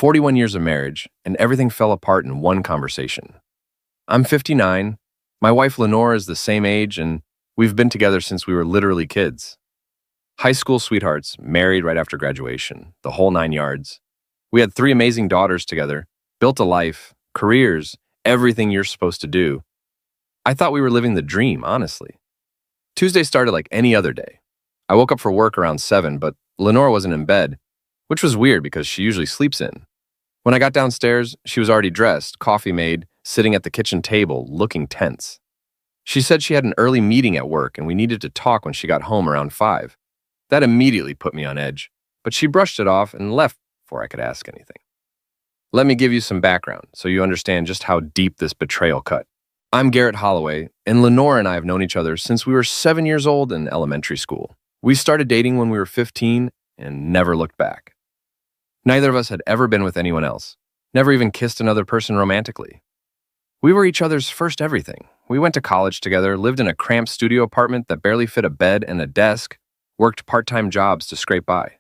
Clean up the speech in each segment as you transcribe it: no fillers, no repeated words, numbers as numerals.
41 years of marriage, and everything fell apart in one conversation. I'm 59. My wife Lenore is the same age, and we've been together since we were literally kids. High school sweethearts, married right after graduation, the whole 9 yards. We had 3 amazing daughters together, built a life, careers, everything you're supposed to do. I thought we were living the dream, honestly. Tuesday started like any other day. I woke up for work around 7, but Lenore wasn't in bed, which was weird because she usually sleeps in. When I got downstairs, she was already dressed, coffee made, sitting at the kitchen table, looking tense. She said she had an early meeting at work and we needed to talk when she got home around 5. That immediately put me on edge, but she brushed it off and left before I could ask anything. Let me give you some background so you understand just how deep this betrayal cut. I'm Garrett Holloway, and Lenore and I have known each other since we were 7 years old in elementary school. We started dating when we were 15 and never looked back. Neither of us had ever been with anyone else, never even kissed another person romantically. We were each other's first everything. We went to college together, lived in a cramped studio apartment that barely fit a bed and a desk, worked part-time jobs to scrape by.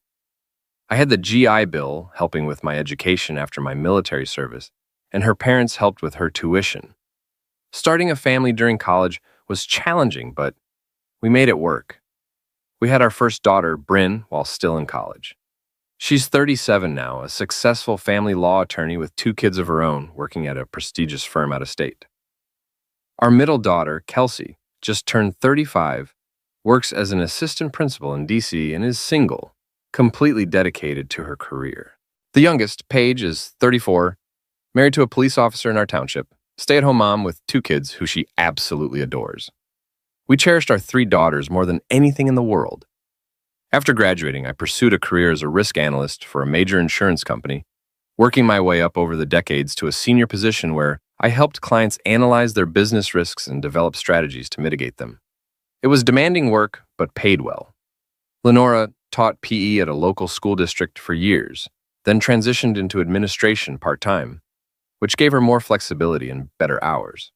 I had the GI Bill helping with my education after my military service, and her parents helped with her tuition. Starting a family during college was challenging, but we made it work. We had our first daughter, Bryn, while still in college. She's 37 now, a successful family law attorney with 2 kids of her own, working at a prestigious firm out of state. Our middle daughter, Kelsey, just turned 35, works as an assistant principal in DC, and is single, completely dedicated to her career. The youngest, Paige, is 34, married to a police officer in our township, stay-at-home mom with 2 kids who she absolutely adores. We cherished our 3 daughters more than anything in the world. After graduating, I pursued a career as a risk analyst for a major insurance company, working my way up over the decades to a senior position where I helped clients analyze their business risks and develop strategies to mitigate them. It was demanding work, but paid well. Lenora taught PE at a local school district for years, then transitioned into administration part-time, which gave her more flexibility and better hours.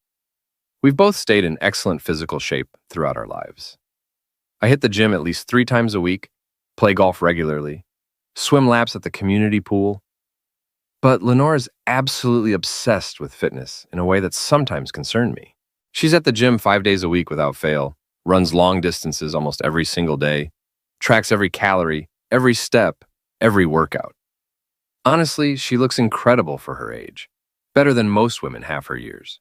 We've both stayed in excellent physical shape throughout our lives. I hit the gym at least 3 times a week, play golf regularly, swim laps at the community pool. But Lenore is absolutely obsessed with fitness in a way that sometimes concerned me. She's at the gym 5 days a week without fail, runs long distances almost every single day, tracks every calorie, every step, every workout. Honestly, she looks incredible for her age, better than most women half her years.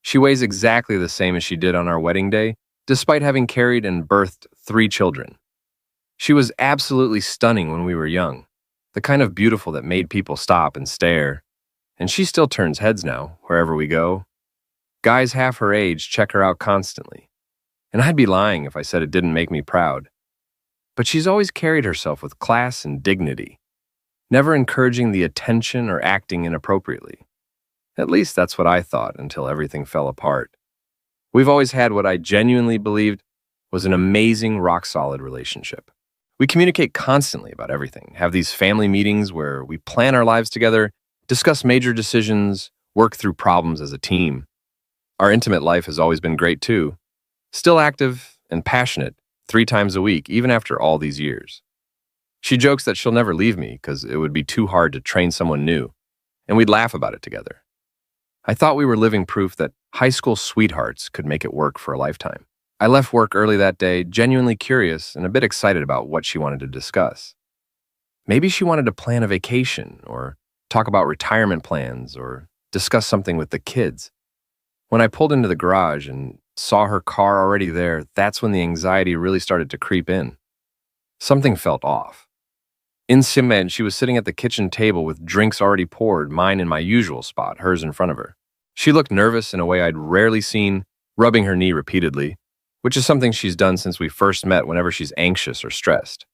She weighs exactly the same as she did on our wedding day, despite having carried and birthed 3 children. She was absolutely stunning when we were young, the kind of beautiful that made people stop and stare, and she still turns heads now, wherever we go. Guys half her age check her out constantly, and I'd be lying if I said it didn't make me proud. But she's always carried herself with class and dignity, never encouraging the attention or acting inappropriately. At least that's what I thought until everything fell apart. We've always had what I genuinely believed was an amazing, rock-solid relationship. We communicate constantly about everything, have these family meetings where we plan our lives together, discuss major decisions, work through problems as a team. Our intimate life has always been great too, still active and passionate 3 times a week, even after all these years. She jokes that she'll never leave me because it would be too hard to train someone new, and we'd laugh about it together. I thought we were living proof that high school sweethearts could make it work for a lifetime. I left work early that day, genuinely curious and a bit excited about what she wanted to discuss. Maybe she wanted to plan a vacation or talk about retirement plans or discuss something with the kids. When I pulled into the garage and saw her car already there, that's when the anxiety really started to creep in. Something felt off. In cement, she was sitting at the kitchen table with drinks already poured, mine in my usual spot, hers in front of her. She looked nervous in a way I'd rarely seen, rubbing her knee repeatedly, which is something she's done since we first met whenever she's anxious or stressed.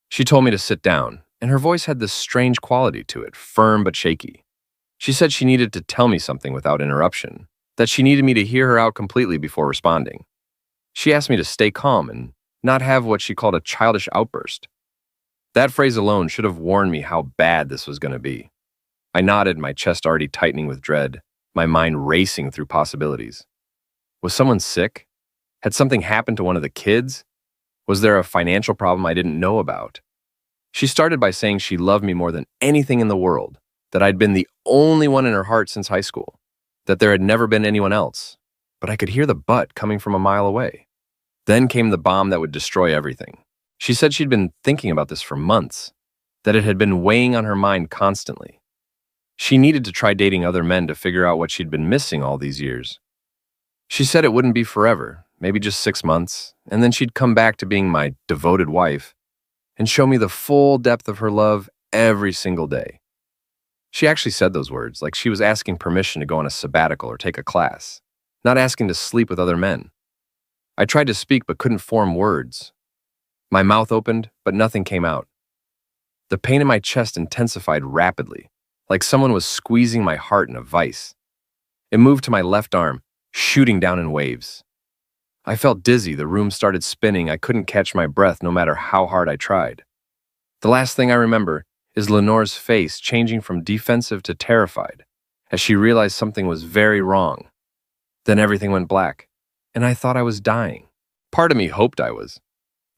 She told me to sit down, and her voice had this strange quality to it, firm but shaky. She said she needed to tell me something without interruption, that she needed me to hear her out completely before responding. She asked me to stay calm and not have what she called a childish outburst. That phrase alone should have warned me how bad this was going to be. I nodded, my chest already tightening with dread, my mind racing through possibilities. Was someone sick? Had something happened to one of the kids? Was there a financial problem I didn't know about? She started by saying she loved me more than anything in the world, that I'd been the only one in her heart since high school, that there had never been anyone else, but I could hear the but coming from a mile away. Then came the bomb that would destroy everything. She said she'd been thinking about this for months, that it had been weighing on her mind constantly. She needed to try dating other men to figure out what she'd been missing all these years. She said it wouldn't be forever, maybe just 6 months, and then she'd come back to being my devoted wife and show me the full depth of her love every single day. She actually said those words like she was asking permission to go on a sabbatical or take a class, not asking to sleep with other men. I tried to speak but couldn't form words. My mouth opened, but nothing came out. The pain in my chest intensified rapidly, like someone was squeezing my heart in a vice. It moved to my left arm, shooting down in waves. I felt dizzy, the room started spinning, I couldn't catch my breath no matter how hard I tried. The last thing I remember is Lenore's face changing from defensive to terrified as she realized something was very wrong. Then everything went black, and I thought I was dying. Part of me hoped I was.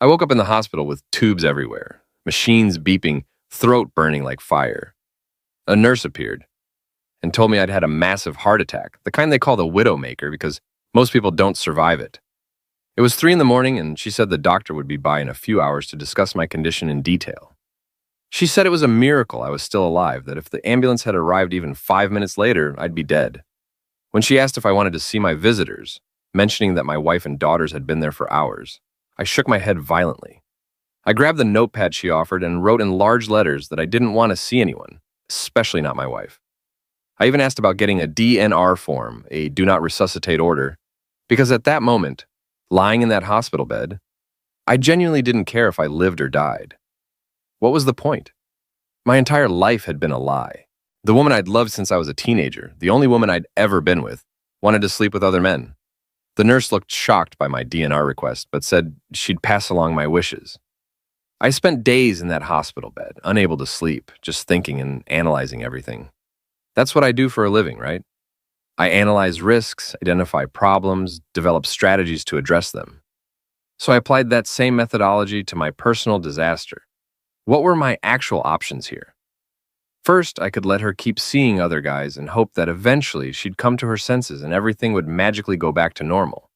I woke up in the hospital with tubes everywhere, machines beeping, throat burning like fire. A nurse appeared and told me I'd had a massive heart attack, the kind they call the widowmaker because most people don't survive it. It was 3 a.m, and she said the doctor would be by in a few hours to discuss my condition in detail. She said it was a miracle I was still alive, that if the ambulance had arrived even 5 minutes later, I'd be dead. When she asked if I wanted to see my visitors, mentioning that my wife and daughters had been there for hours, I shook my head violently. I grabbed the notepad she offered and wrote in large letters that I didn't want to see anyone, especially not my wife. I even asked about getting a DNR form, a do not resuscitate order, because at that moment, lying in that hospital bed, I genuinely didn't care if I lived or died. What was the point? My entire life had been a lie. The woman I'd loved since I was a teenager, the only woman I'd ever been with, wanted to sleep with other men. The nurse looked shocked by my DNR request, but said she'd pass along my wishes. I spent days in that hospital bed, unable to sleep, just thinking and analyzing everything. That's what I do for a living, right? I analyze risks, identify problems, develop strategies to address them. So I applied that same methodology to my personal disaster. What were my actual options here? First, I could let her keep seeing other guys and hope that eventually she'd come to her senses and everything would magically go back to normal.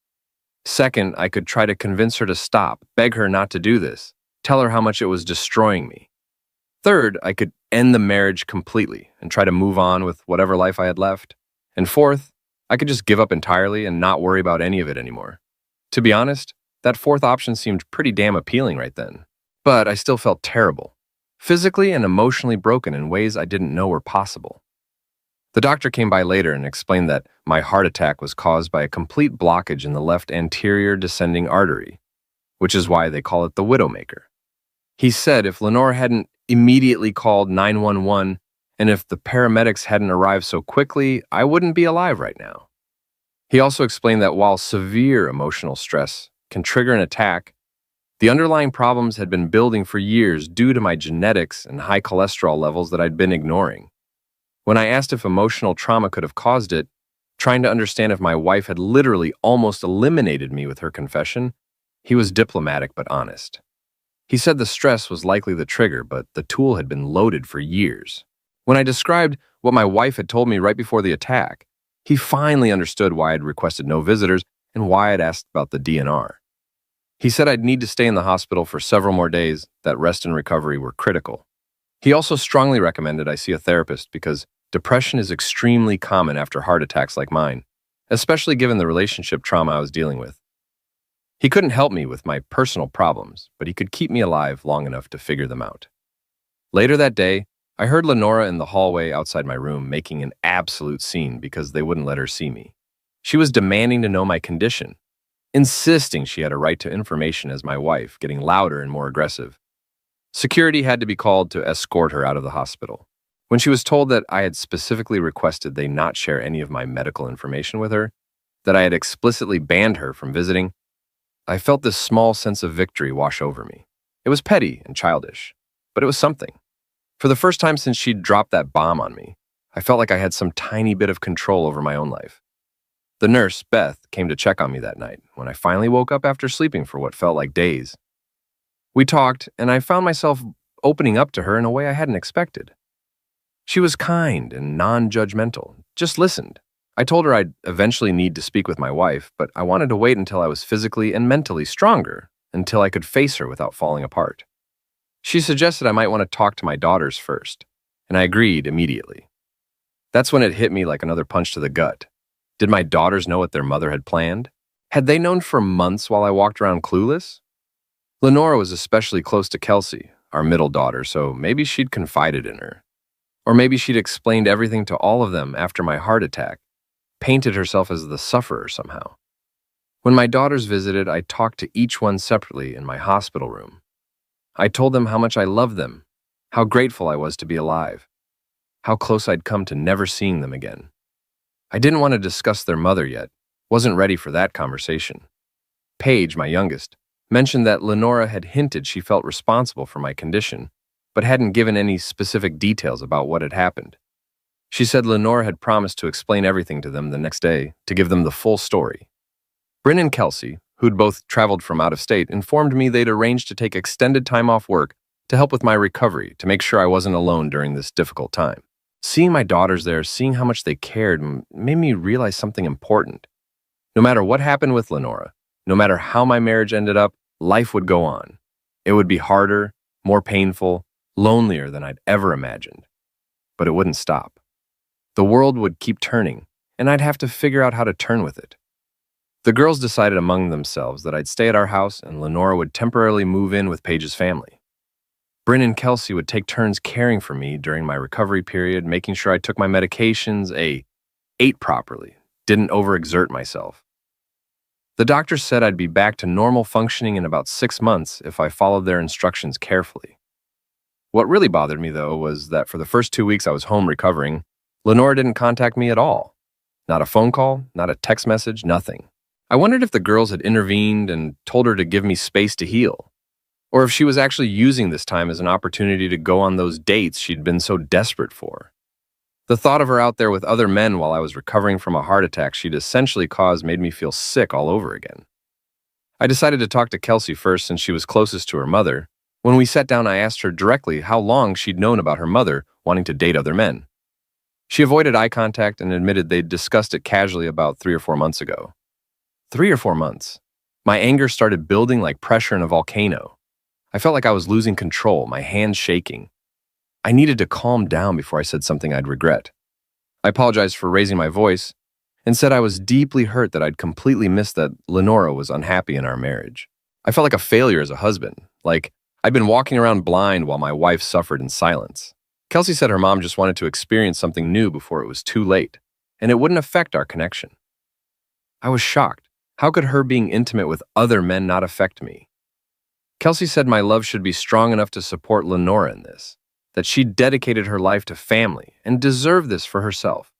Second, I could try to convince her to stop, beg her not to do this, tell her how much it was destroying me. Third, I could end the marriage completely and try to move on with whatever life I had left. And fourth, I could just give up entirely and not worry about any of it anymore. To be honest, that fourth option seemed pretty damn appealing right then. But I still felt terrible, physically and emotionally broken in ways I didn't know were possible. The doctor came by later and explained that my heart attack was caused by a complete blockage in the left anterior descending artery, which is why they call it the widowmaker. He said if Lenore hadn't immediately called 911 and if the paramedics hadn't arrived so quickly, I wouldn't be alive right now. He also explained that while severe emotional stress can trigger an attack, the underlying problems had been building for years due to my genetics and high cholesterol levels that I'd been ignoring. When I asked if emotional trauma could have caused it, trying to understand if my wife had literally almost eliminated me with her confession, he was diplomatic but honest. He said the stress was likely the trigger, but the tool had been loaded for years. When I described what my wife had told me right before the attack, he finally understood why I'd requested no visitors and why I'd asked about the DNR. He said I'd need to stay in the hospital for several more days, that rest and recovery were critical. He also strongly recommended I see a therapist because depression is extremely common after heart attacks like mine, especially given the relationship trauma I was dealing with. He couldn't help me with my personal problems, but he could keep me alive long enough to figure them out. Later that day, I heard Lenora in the hallway outside my room making an absolute scene because they wouldn't let her see me. She was demanding to know my condition, insisting she had a right to information as my wife, getting louder and more aggressive. Security had to be called to escort her out of the hospital. When she was told that I had specifically requested they not share any of my medical information with her, that I had explicitly banned her from visiting, I felt this small sense of victory wash over me. It was petty and childish, but it was something. For the first time since she'd dropped that bomb on me, I felt like I had some tiny bit of control over my own life. The nurse, Beth, came to check on me that night when I finally woke up after sleeping for what felt like days. We talked, and I found myself opening up to her in a way I hadn't expected. She was kind and non-judgmental, just listened. I told her I'd eventually need to speak with my wife, but I wanted to wait until I was physically and mentally stronger, until I could face her without falling apart. She suggested I might want to talk to my daughters first, and I agreed immediately. That's when it hit me like another punch to the gut. Did my daughters know what their mother had planned? Had they known for months while I walked around clueless? Lenora was especially close to Kelsey, our middle daughter, so maybe she'd confided in her. Or maybe she'd explained everything to all of them after my heart attack, painted herself as the sufferer somehow. When my daughters visited, I talked to each one separately in my hospital room. I told them how much I loved them, how grateful I was to be alive, how close I'd come to never seeing them again. I didn't want to discuss their mother yet, wasn't ready for that conversation. Paige, my youngest, mentioned that Lenora had hinted she felt responsible for my condition, but hadn't given any specific details about what had happened. She said Lenora had promised to explain everything to them the next day, to give them the full story. Bryn and Kelsey, who'd both traveled from out of state, informed me they'd arranged to take extended time off work to help with my recovery, to make sure I wasn't alone during this difficult time. Seeing my daughters there, seeing how much they cared, made me realize something important. No matter what happened with Lenora, no matter how my marriage ended up, life would go on. It would be harder, more painful, lonelier than I'd ever imagined. But it wouldn't stop. The world would keep turning, and I'd have to figure out how to turn with it. The girls decided among themselves that I'd stay at our house and Lenora would temporarily move in with Paige's family. Bryn and Kelsey would take turns caring for me during my recovery period, making sure I took my medications, ate properly, didn't overexert myself. The doctor said I'd be back to normal functioning in about 6 months if I followed their instructions carefully. What really bothered me, though, was that for the first 2 weeks I was home recovering, Lenora didn't contact me at all. Not a phone call, not a text message, nothing. I wondered if the girls had intervened and told her to give me space to heal, or if she was actually using this time as an opportunity to go on those dates she'd been so desperate for. The thought of her out there with other men while I was recovering from a heart attack she'd essentially caused made me feel sick all over again. I decided to talk to Kelsey first since she was closest to her mother. When we sat down, I asked her directly how long she'd known about her mother wanting to date other men. She avoided eye contact and admitted they'd discussed it casually about 3 or 4 months ago. 3 or 4 months. My anger started building like pressure in a volcano. I felt like I was losing control, my hands shaking. I needed to calm down before I said something I'd regret. I apologized for raising my voice and said I was deeply hurt that I'd completely missed that Lenora was unhappy in our marriage. I felt like a failure as a husband, like I'd been walking around blind while my wife suffered in silence. Kelsey said her mom just wanted to experience something new before it was too late, and it wouldn't affect our connection. I was shocked. How could her being intimate with other men not affect me? Kelsey said my love should be strong enough to support Lenora in this, that she'd dedicated her life to family and deserved this for herself.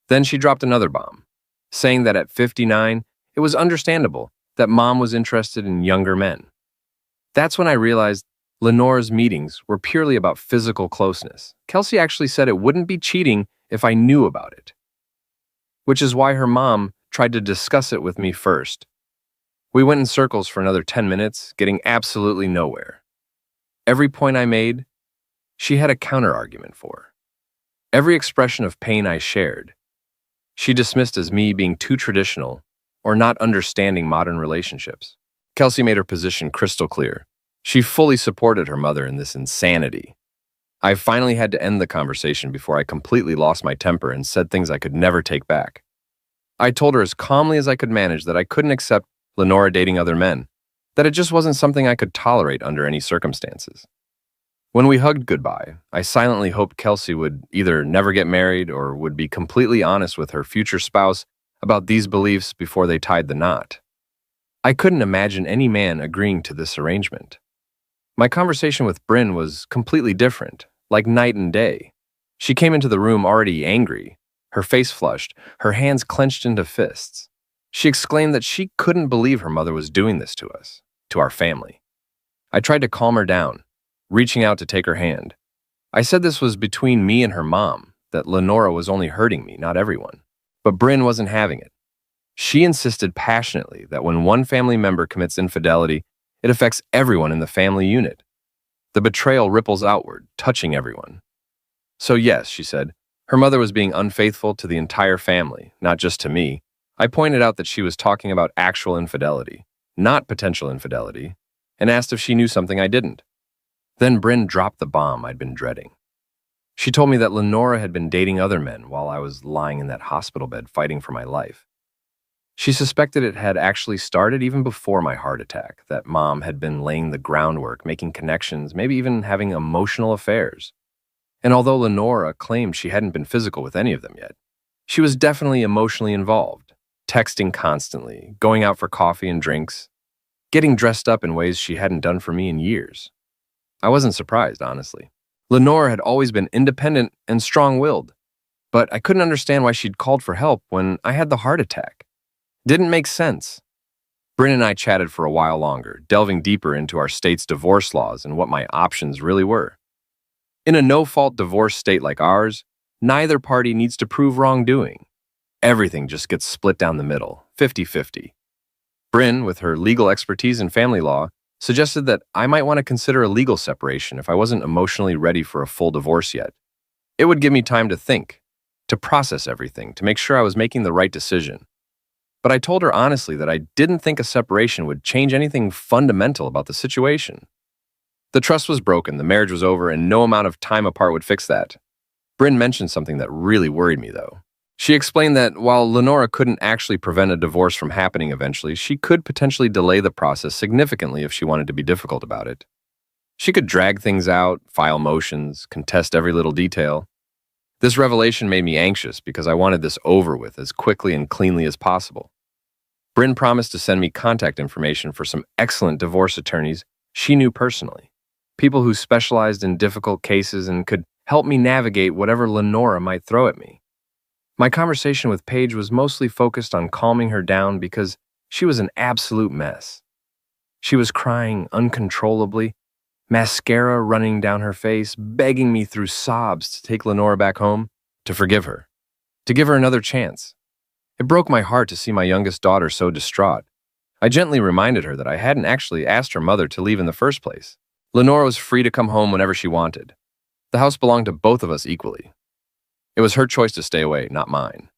Then she dropped another bomb, saying that at 59, it was understandable that mom was interested in younger men. That's when I realized Lenora's meetings were purely about physical closeness. Kelsey actually said it wouldn't be cheating if I knew about it, which is why her mom tried to discuss it with me first. We went in circles for another 10 minutes, getting absolutely nowhere. Every point I made, she had a counter-argument for. Every expression of pain I shared, she dismissed as me being too traditional or not understanding modern relationships. Kelsey made her position crystal clear. She fully supported her mother in this insanity. I finally had to end the conversation before I completely lost my temper and said things I could never take back. I told her as calmly as I could manage that I couldn't accept Lenora dating other men, that it just wasn't something I could tolerate under any circumstances. When we hugged goodbye, I silently hoped Kelsey would either never get married or would be completely honest with her future spouse about these beliefs before they tied the knot. I couldn't imagine any man agreeing to this arrangement. My conversation with Bryn was completely different, like night and day. She came into the room already angry, her face flushed, her hands clenched into fists. She exclaimed that she couldn't believe her mother was doing this to us, to our family. I tried to calm her down, reaching out to take her hand. I said this was between me and her mom, that Lenora was only hurting me, not everyone. But Bryn wasn't having it. She insisted passionately that when one family member commits infidelity, it affects everyone in the family unit. The betrayal ripples outward, touching everyone. So yes, she said, her mother was being unfaithful to the entire family, not just to me. I pointed out that she was talking about actual infidelity, not potential infidelity, and asked if she knew something I didn't. Then Bryn dropped the bomb I'd been dreading. She told me that Lenora had been dating other men while I was lying in that hospital bed fighting for my life. She suspected it had actually started even before my heart attack, that Mom had been laying the groundwork, making connections, maybe even having emotional affairs. And although Lenora claimed she hadn't been physical with any of them yet, she was definitely emotionally involved, texting constantly, going out for coffee and drinks, getting dressed up in ways she hadn't done for me in years. I wasn't surprised, honestly. Lenora had always been independent and strong-willed, but I couldn't understand why she'd called for help when I had the heart attack. Didn't make sense. Bryn and I chatted for a while longer, delving deeper into our state's divorce laws and what my options really were. In a no-fault divorce state like ours, neither party needs to prove wrongdoing. Everything just gets split down the middle, 50-50. Bryn, with her legal expertise in family law, suggested that I might want to consider a legal separation if I wasn't emotionally ready for a full divorce yet. It would give me time to think, to process everything, to make sure I was making the right decision. But I told her honestly that I didn't think a separation would change anything fundamental about the situation. The trust was broken, the marriage was over, and no amount of time apart would fix that. Bryn mentioned something that really worried me, though. She explained that while Lenora couldn't actually prevent a divorce from happening eventually, she could potentially delay the process significantly if she wanted to be difficult about it. She could drag things out, file motions, contest every little detail. This revelation made me anxious because I wanted this over with as quickly and cleanly as possible. Bryn promised to send me contact information for some excellent divorce attorneys she knew personally, people who specialized in difficult cases and could help me navigate whatever Lenora might throw at me. My conversation with Paige was mostly focused on calming her down because she was an absolute mess. She was crying uncontrollably, mascara running down her face, begging me through sobs to take Lenora back home, to forgive her, to give her another chance. It broke my heart to see my youngest daughter so distraught. I gently reminded her that I hadn't actually asked her mother to leave in the first place. Lenora was free to come home whenever she wanted. The house belonged to both of us equally. It was her choice to stay away, not mine.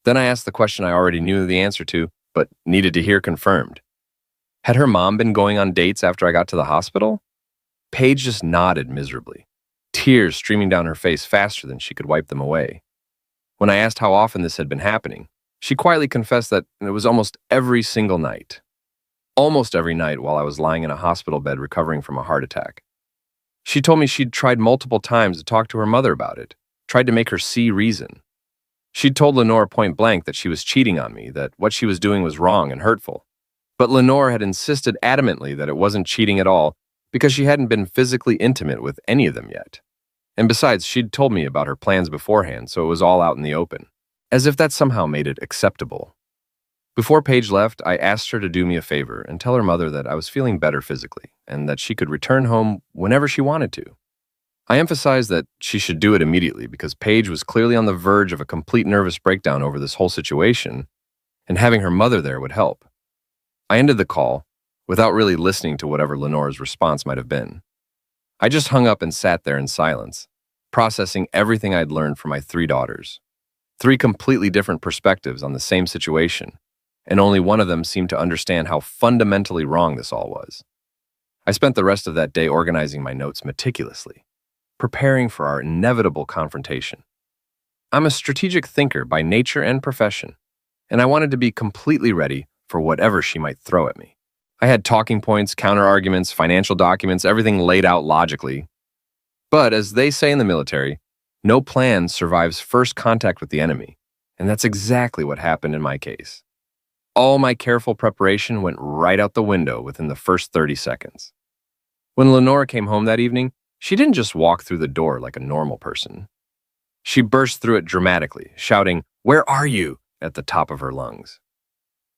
Then I asked the question I already knew the answer to, but needed to hear confirmed. Had her mom been going on dates after I got to the hospital? Paige just nodded miserably, tears streaming down her face faster than she could wipe them away. When I asked how often this had been happening, she quietly confessed that it was almost every single night. Almost every night while I was lying in a hospital bed recovering from a heart attack. She told me she'd tried multiple times to talk to her mother about it, tried to make her see reason. She'd told Lenora point blank that she was cheating on me, that what she was doing was wrong and hurtful. But Lenora had insisted adamantly that it wasn't cheating at all because she hadn't been physically intimate with any of them yet. And besides, she'd told me about her plans beforehand, so it was all out in the open, as if that somehow made it acceptable. Before Paige left, I asked her to do me a favor and tell her mother that I was feeling better physically and that she could return home whenever she wanted to. I emphasized that she should do it immediately because Paige was clearly on the verge of a complete nervous breakdown over this whole situation, and having her mother there would help. I ended the call without really listening to whatever Lenora's response might have been. I just hung up and sat there in silence, processing everything I'd learned from my 3 daughters. 3 completely different perspectives on the same situation, and only one of them seemed to understand how fundamentally wrong this all was. I spent the rest of that day organizing my notes meticulously, preparing for our inevitable confrontation. I'm a strategic thinker by nature and profession, and I wanted to be completely ready for whatever she might throw at me. I had talking points, counter-arguments, financial documents, everything laid out logically. But as they say in the military, no plan survives first contact with the enemy, and that's exactly what happened in my case. All my careful preparation went right out the window within the first 30 seconds. When Lenora came home that evening, she didn't just walk through the door like a normal person. She burst through it dramatically, shouting, "Where are you?" at the top of her lungs.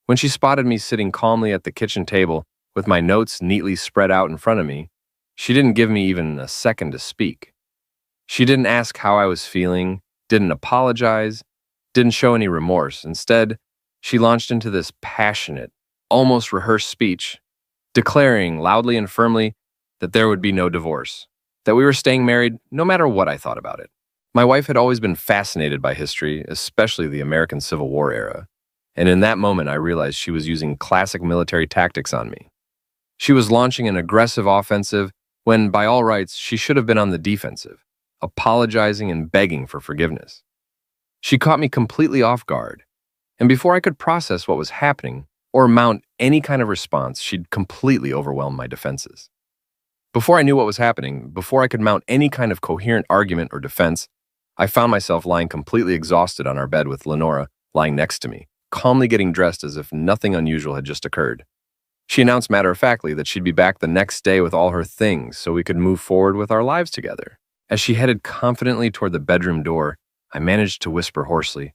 When she spotted me sitting calmly at the kitchen table with my notes neatly spread out in front of me, she didn't give me even a second to speak. She didn't ask how I was feeling, didn't apologize, didn't show any remorse. Instead, she launched into this passionate, almost rehearsed speech, declaring loudly and firmly that there would be no divorce, that we were staying married no matter what I thought about it. My wife had always been fascinated by history, especially the American Civil War era, and in that moment I realized she was using classic military tactics on me. She was launching an aggressive offensive when, by all rights, she should have been on the defensive, apologizing and begging for forgiveness. She caught me completely off guard, and before I could process what was happening or mount any kind of response, she'd completely overwhelmed my defenses. Before I knew what was happening, before I could mount any kind of coherent argument or defense, I found myself lying completely exhausted on our bed with Lenora lying next to me, calmly getting dressed as if nothing unusual had just occurred. She announced matter-of-factly that she'd be back the next day with all her things so we could move forward with our lives together. As she headed confidently toward the bedroom door, I managed to whisper hoarsely,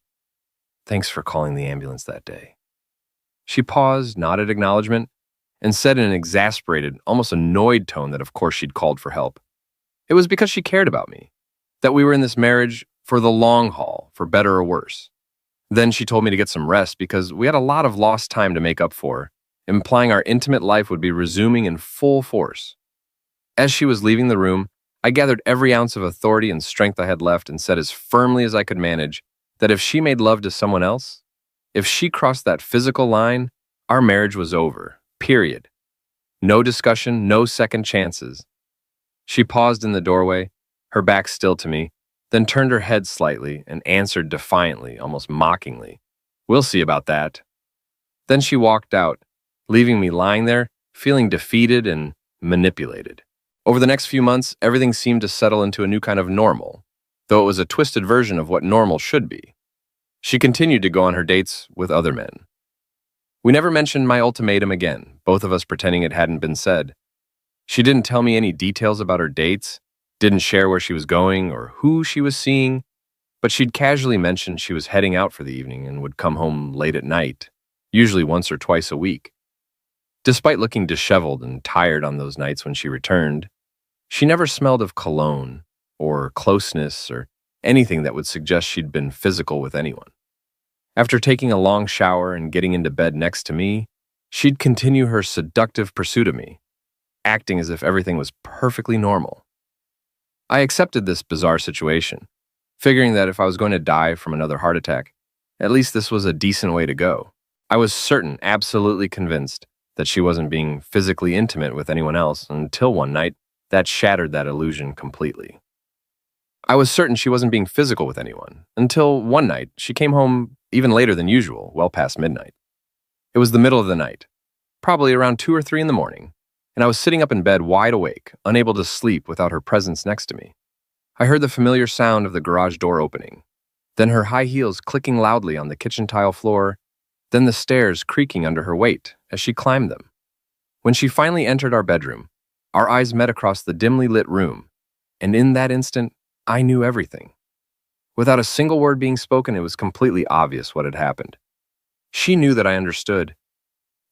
"Thanks for calling the ambulance that day." She paused, nodded acknowledgement, and said in an exasperated, almost annoyed tone that of course she'd called for help. It was because she cared about me, that we were in this marriage for the long haul, for better or worse. Then she told me to get some rest because we had a lot of lost time to make up for, implying our intimate life would be resuming in full force. As she was leaving the room, I gathered every ounce of authority and strength I had left and said as firmly as I could manage that if she made love to someone else, if she crossed that physical line, our marriage was over. Period. No discussion, no second chances. She paused in the doorway, her back still to me, then turned her head slightly and answered defiantly, almost mockingly, "We'll see about that." Then she walked out, leaving me lying there, feeling defeated and manipulated. Over the next few months, everything seemed to settle into a new kind of normal, though it was a twisted version of what normal should be. She continued to go on her dates with other men. We never mentioned my ultimatum again, both of us pretending it hadn't been said. She didn't tell me any details about her dates, didn't share where she was going or who she was seeing, but she'd casually mention she was heading out for the evening and would come home late at night, usually once or twice a week. Despite looking disheveled and tired on those nights when she returned, she never smelled of cologne or closeness or anything that would suggest she'd been physical with anyone. After taking a long shower and getting into bed next to me, she'd continue her seductive pursuit of me, acting as if everything was perfectly normal. I accepted this bizarre situation, figuring that if I was going to die from another heart attack, at least this was a decent way to go. I was certain, absolutely convinced, that she wasn't being physically intimate with anyone else until one night that shattered that illusion completely. I was certain she wasn't being physical with anyone until one night she came home even later than usual, well past midnight. It was the middle of the night, probably around 2 or 3 in the morning, and I was sitting up in bed wide awake, unable to sleep without her presence next to me. I heard the familiar sound of the garage door opening, then her high heels clicking loudly on the kitchen tile floor, then the stairs creaking under her weight as she climbed them. When she finally entered our bedroom, our eyes met across the dimly lit room, and in that instant, I knew everything. Without a single word being spoken, it was completely obvious what had happened. She knew that I understood.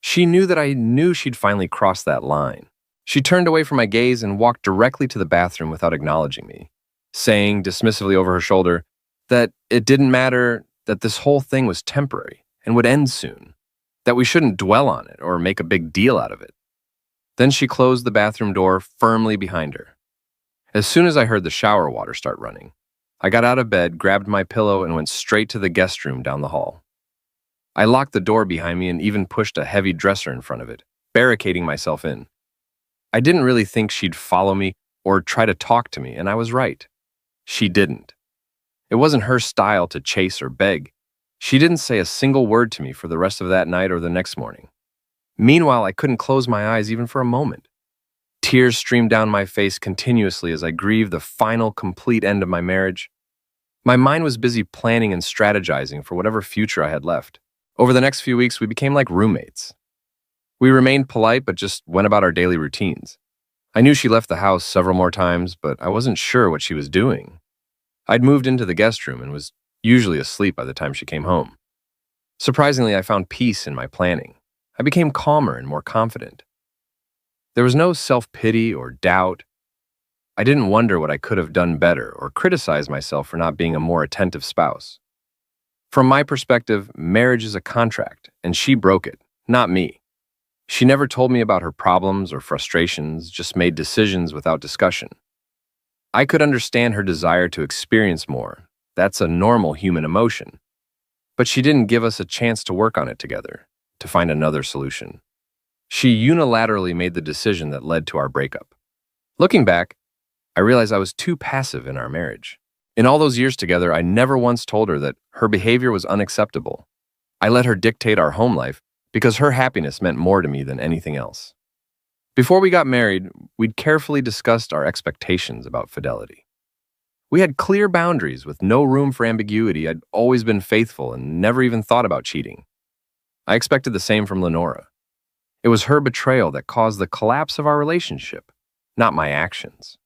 She knew that I knew she'd finally crossed that line. She turned away from my gaze and walked directly to the bathroom without acknowledging me, saying dismissively over her shoulder that it didn't matter, that this whole thing was temporary and would end soon, that we shouldn't dwell on it or make a big deal out of it. Then she closed the bathroom door firmly behind her. As soon as I heard the shower water start running, I got out of bed, grabbed my pillow, and went straight to the guest room down the hall. I locked the door behind me and even pushed a heavy dresser in front of it, barricading myself in. I didn't really think she'd follow me or try to talk to me, and I was right. She didn't. It wasn't her style to chase or beg. She didn't say a single word to me for the rest of that night or the next morning. Meanwhile, I couldn't close my eyes even for a moment. Tears streamed down my face continuously as I grieved the final, complete end of my marriage. My mind was busy planning and strategizing for whatever future I had left. Over the next few weeks, we became like roommates. We remained polite, but just went about our daily routines. I knew she left the house several more times, but I wasn't sure what she was doing. I'd moved into the guest room and was usually asleep by the time she came home. Surprisingly, I found peace in my planning. I became calmer and more confident. There was no self-pity or doubt. I didn't wonder what I could have done better or criticize myself for not being a more attentive spouse. From my perspective, marriage is a contract, and she broke it, not me. She never told me about her problems or frustrations, just made decisions without discussion. I could understand her desire to experience more. That's a normal human emotion. But she didn't give us a chance to work on it together, to find another solution. She unilaterally made the decision that led to our breakup. Looking back, I realized I was too passive in our marriage. In all those years together, I never once told her that her behavior was unacceptable. I let her dictate our home life because her happiness meant more to me than anything else. Before we got married, we'd carefully discussed our expectations about fidelity. We had clear boundaries with no room for ambiguity. I'd always been faithful and never even thought about cheating. I expected the same from Lenora. It was her betrayal that caused the collapse of our relationship, not my actions.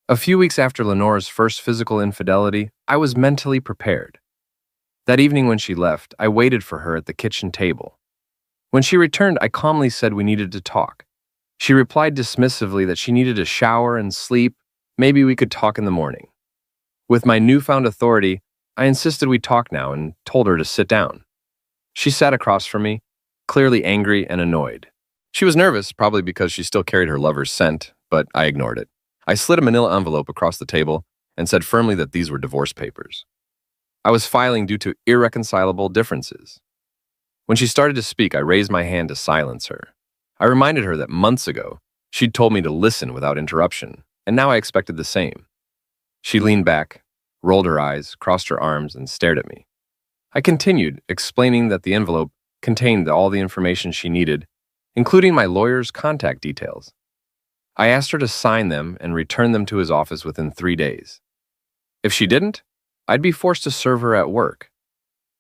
A few weeks after Lenora's first physical infidelity, I was mentally prepared. That evening when she left, I waited for her at the kitchen table. When she returned, I calmly said we needed to talk. She replied dismissively that she needed a shower and sleep. Maybe we could talk in the morning. With my newfound authority, I insisted we talk now and told her to sit down. She sat across from me, clearly angry and annoyed. She was nervous, probably because she still carried her lover's scent, but I ignored it. I slid a manila envelope across the table and said firmly that these were divorce papers. I was filing due to irreconcilable differences. When she started to speak, I raised my hand to silence her. I reminded her that months ago, she'd told me to listen without interruption, and now I expected the same. She leaned back, rolled her eyes, crossed her arms, and stared at me. I continued, explaining that the envelope contained all the information she needed, including my lawyer's contact details. I asked her to sign them and return them to his office within 3 days. If she didn't, I'd be forced to serve her at work.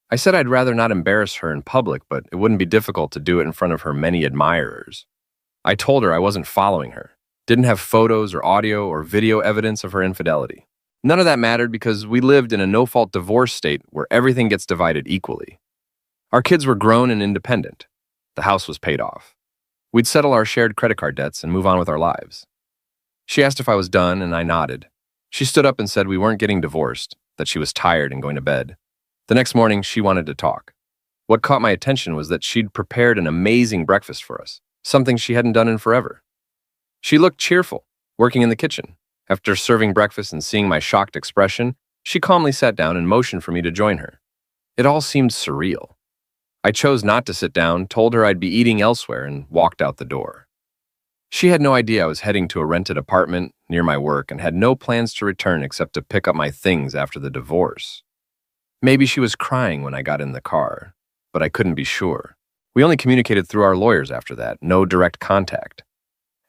I said I'd rather not embarrass her in public, but it wouldn't be difficult to do it in front of her many admirers. I told her I wasn't following her, didn't have photos or audio or video evidence of her infidelity. None of that mattered because we lived in a no-fault divorce state where everything gets divided equally. Our kids were grown and independent. The house was paid off. We'd settle our shared credit card debts and move on with our lives. She asked if I was done, and I nodded. She stood up and said we weren't getting divorced, that she was tired and going to bed. The next morning, she wanted to talk. What caught my attention was that she'd prepared an amazing breakfast for us, something she hadn't done in forever. She looked cheerful, working in the kitchen. After serving breakfast and seeing my shocked expression, she calmly sat down and motioned for me to join her. It all seemed surreal. I chose not to sit down, told her I'd be eating elsewhere, and walked out the door. She had no idea I was heading to a rented apartment near my work and had no plans to return except to pick up my things after the divorce. Maybe she was crying when I got in the car, but I couldn't be sure. We only communicated through our lawyers after that, no direct contact.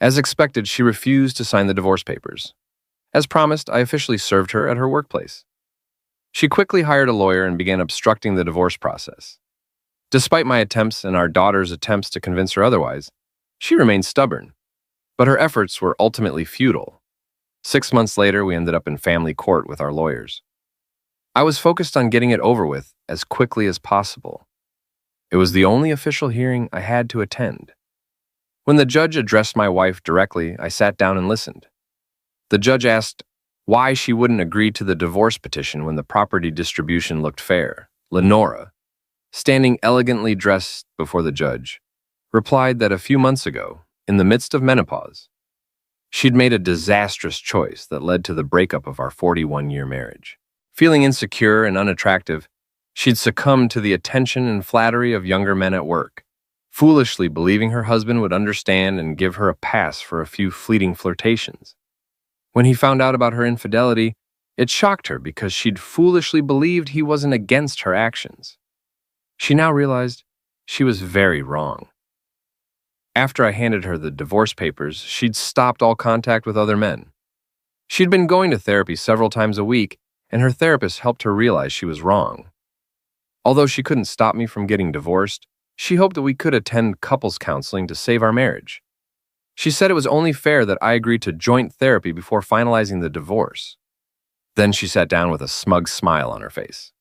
As expected, she refused to sign the divorce papers. As promised, I officially served her at her workplace. She quickly hired a lawyer and began obstructing the divorce process. Despite my attempts and our daughter's attempts to convince her otherwise, she remained stubborn. But her efforts were ultimately futile. 6 months later, we ended up in family court with our lawyers. I was focused on getting it over with as quickly as possible. It was the only official hearing I had to attend. When the judge addressed my wife directly, I sat down and listened. The judge asked why she wouldn't agree to the divorce petition when the property distribution looked fair. Lenora, standing elegantly dressed before the judge, replied that a few months ago, in the midst of menopause, she'd made a disastrous choice that led to the breakup of our 41-year marriage. Feeling insecure and unattractive, she'd succumbed to the attention and flattery of younger men at work, foolishly believing her husband would understand and give her a pass for a few fleeting flirtations. When he found out about her infidelity, it shocked her because she'd foolishly believed he wasn't against her actions. She now realized she was very wrong. After I handed her the divorce papers, she'd stopped all contact with other men. She'd been going to therapy several times a week, and her therapist helped her realize she was wrong. Although she couldn't stop me from getting divorced, she hoped that we could attend couples counseling to save our marriage. She said it was only fair that I agreed to joint therapy before finalizing the divorce. Then she sat down with a smug smile on her face.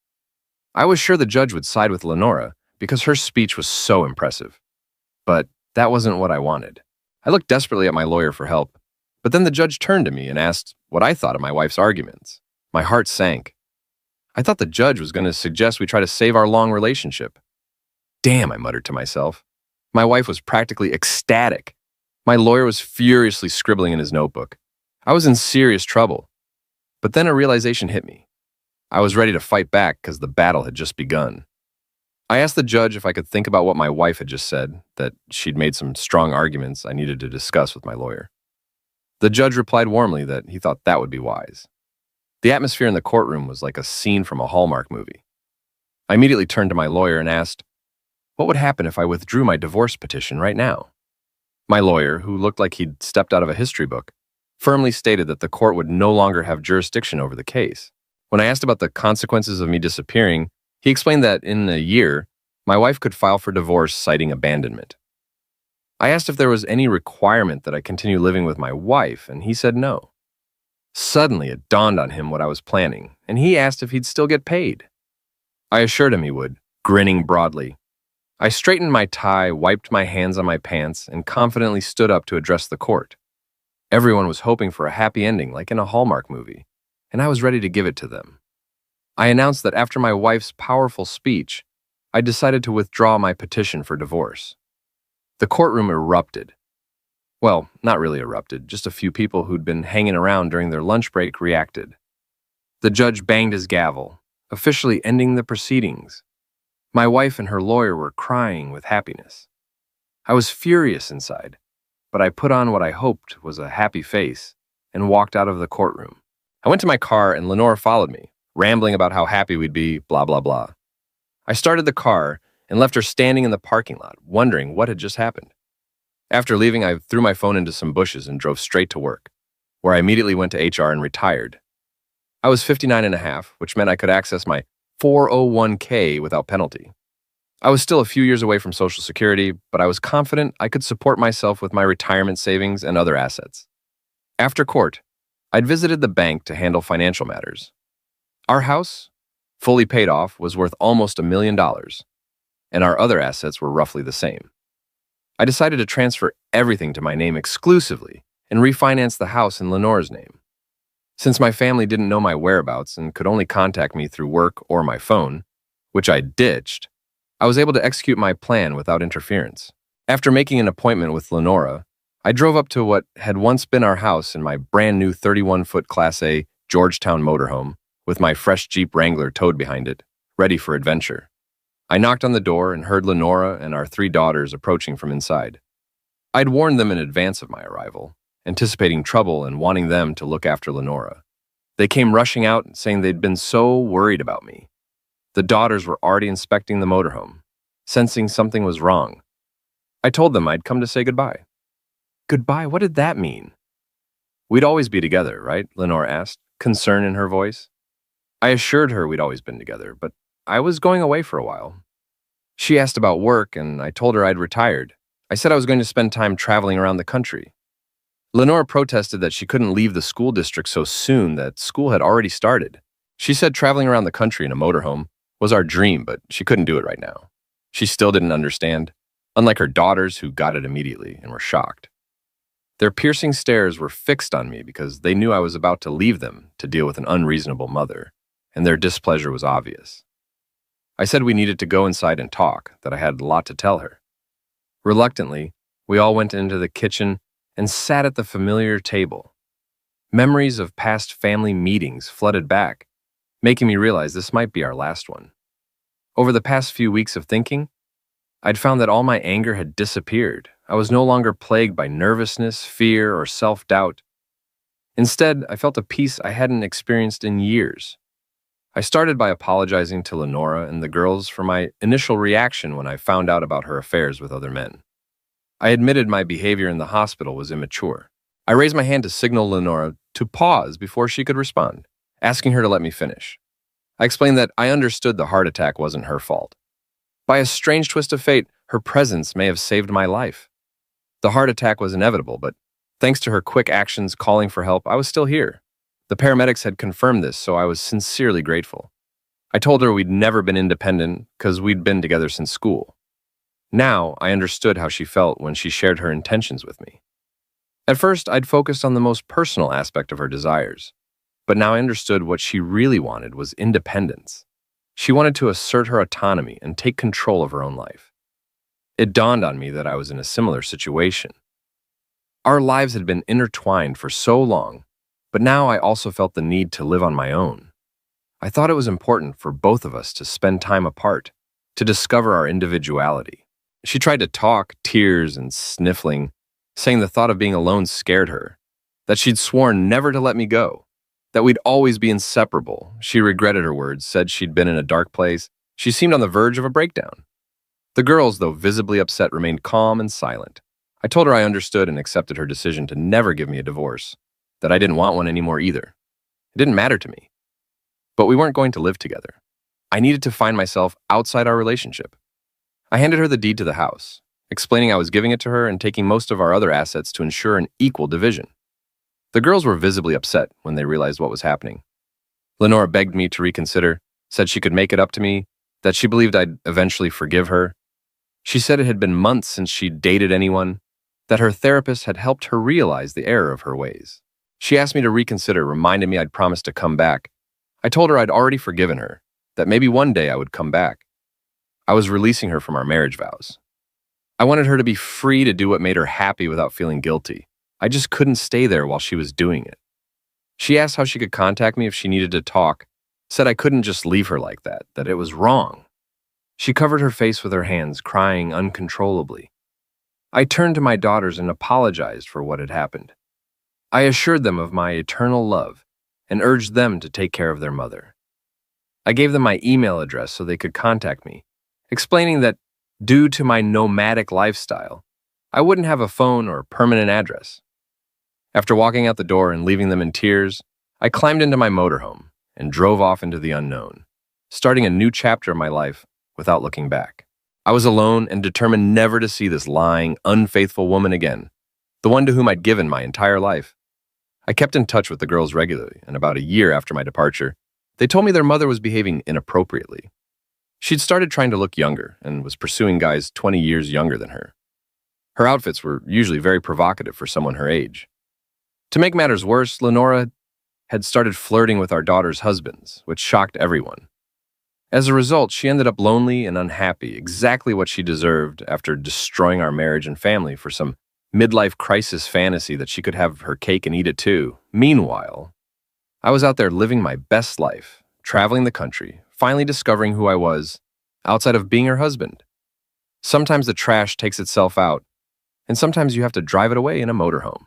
I was sure the judge would side with Lenora because her speech was so impressive. But that wasn't what I wanted. I looked desperately at my lawyer for help, but then the judge turned to me and asked what I thought of my wife's arguments. My heart sank. I thought the judge was going to suggest we try to save our long relationship. Damn, I muttered to myself. My wife was practically ecstatic. My lawyer was furiously scribbling in his notebook. I was in serious trouble. But then a realization hit me. I was ready to fight back because the battle had just begun. I asked the judge if I could think about what my wife had just said, that she'd made some strong arguments I needed to discuss with my lawyer. The judge replied warmly that he thought that would be wise. The atmosphere in the courtroom was like a scene from a Hallmark movie. I immediately turned to my lawyer and asked, what would happen if I withdrew my divorce petition right now? My lawyer, who looked like he'd stepped out of a history book, firmly stated that the court would no longer have jurisdiction over the case. When I asked about the consequences of me disappearing, he explained that in a year, my wife could file for divorce citing abandonment. I asked if there was any requirement that I continue living with my wife, and he said no. Suddenly, it dawned on him what I was planning, and he asked if he'd still get paid. I assured him he would, grinning broadly. I straightened my tie, wiped my hands on my pants, and confidently stood up to address the court. Everyone was hoping for a happy ending like in a Hallmark movie, and I was ready to give it to them. I announced that after my wife's powerful speech, I decided to withdraw my petition for divorce. The courtroom erupted. Well, not really erupted, just a few people who'd been hanging around during their lunch break reacted. The judge banged his gavel, officially ending the proceedings. My wife and her lawyer were crying with happiness. I was furious inside, but I put on what I hoped was a happy face and walked out of the courtroom. I went to my car and Lenore followed me, rambling about how happy we'd be, blah, blah, blah. I started the car and left her standing in the parking lot, wondering what had just happened. After leaving, I threw my phone into some bushes and drove straight to work, where I immediately went to HR and retired. I was 59 and a half, which meant I could access my 401k without penalty. I was still a few years away from Social Security, but I was confident I could support myself with my retirement savings and other assets. After court, I'd visited the bank to handle financial matters. Our house, fully paid off, was worth almost $1 million, and our other assets were roughly the same. I decided to transfer everything to my name exclusively and refinance the house in Lenore's name. Since my family didn't know my whereabouts and could only contact me through work or my phone, which I ditched, I was able to execute my plan without interference. After making an appointment with Lenora, I drove up to what had once been our house in my brand new 31-foot Class A Georgetown motorhome with my fresh Jeep Wrangler towed behind it, ready for adventure. I knocked on the door and heard Lenora and our 3 daughters approaching from inside. I'd warned them in advance of my arrival, anticipating trouble and wanting them to look after Lenora. They came rushing out, saying they'd been so worried about me. The daughters were already inspecting the motorhome, sensing something was wrong. I told them I'd come to say goodbye. Goodbye? What did that mean? We'd always be together, right? Lenora asked, concern in her voice. I assured her we'd always been together, but I was going away for a while. She asked about work, and I told her I'd retired. I said I was going to spend time traveling around the country. Lenora protested that she couldn't leave the school district so soon, that school had already started. She said traveling around the country in a motorhome was our dream, but she couldn't do it right now. She still didn't understand, unlike her daughters who got it immediately and were shocked. Their piercing stares were fixed on me because they knew I was about to leave them to deal with an unreasonable mother, and their displeasure was obvious. I said we needed to go inside and talk, that I had a lot to tell her. Reluctantly, we all went into the kitchen and sat at the familiar table. Memories of past family meetings flooded back, making me realize this might be our last one. Over the past few weeks of thinking, I'd found that all my anger had disappeared. I was no longer plagued by nervousness, fear, or self-doubt. Instead, I felt a peace I hadn't experienced in years. I started by apologizing to Lenora and the girls for my initial reaction when I found out about her affairs with other men. I admitted my behavior in the hospital was immature. I raised my hand to signal Lenora to pause before she could respond, asking her to let me finish. I explained that I understood the heart attack wasn't her fault. By a strange twist of fate, her presence may have saved my life. The heart attack was inevitable, but thanks to her quick actions calling for help, I was still here. The paramedics had confirmed this, so I was sincerely grateful. I told her we'd never been independent because we'd been together since school. Now, I understood how she felt when she shared her intentions with me. At first, I'd focused on the most personal aspect of her desires, but now I understood what she really wanted was independence. She wanted to assert her autonomy and take control of her own life. It dawned on me that I was in a similar situation. Our lives had been intertwined for so long, But now I also felt the need to live on my own. I thought it was important for both of us to spend time apart, to discover our individuality. She tried to talk, tears and sniffling, saying the thought of being alone scared her, that she'd sworn never to let me go, that we'd always be inseparable. She regretted her words, said she'd been in a dark place. She seemed on the verge of a breakdown. The girls, though visibly upset, remained calm and silent. I told her I understood and accepted her decision to never give me a divorce, that I didn't want one anymore either. It didn't matter to me. But we weren't going to live together. I needed to find myself outside our relationship. I handed her the deed to the house, explaining I was giving it to her and taking most of our other assets to ensure an equal division. The girls were visibly upset when they realized what was happening. Lenora begged me to reconsider, said she could make it up to me, that she believed I'd eventually forgive her. She said it had been months since she'd dated anyone, that her therapist had helped her realize the error of her ways. She asked me to reconsider, reminded me I'd promised to come back. I told her I'd already forgiven her, that maybe one day I would come back. I was releasing her from our marriage vows. I wanted her to be free to do what made her happy without feeling guilty. I just couldn't stay there while she was doing it. She asked how she could contact me if she needed to talk, said I couldn't just leave her like that it was wrong. She covered her face with her hands, crying uncontrollably. I turned to my daughters and apologized for what had happened. I assured them of my eternal love and urged them to take care of their mother. I gave them my email address so they could contact me, explaining that due to my nomadic lifestyle, I wouldn't have a phone or permanent address. After walking out the door and leaving them in tears, I climbed into my motorhome and drove off into the unknown, starting a new chapter of my life without looking back. I was alone and determined never to see this lying, unfaithful woman again, the one to whom I'd given my entire life. I kept in touch with the girls regularly, and about a year after my departure, they told me their mother was behaving inappropriately. She'd started trying to look younger and was pursuing guys 20 years younger than her. Her outfits were usually very provocative for someone her age. To make matters worse, Lenora had started flirting with our daughter's husbands, which shocked everyone. As a result, she ended up lonely and unhappy, exactly what she deserved after destroying our marriage and family for some midlife crisis fantasy that she could have her cake and eat it too. Meanwhile, I was out there living my best life, traveling the country, finally discovering who I was outside of being her husband. Sometimes the trash takes itself out, and sometimes you have to drive it away in a motorhome.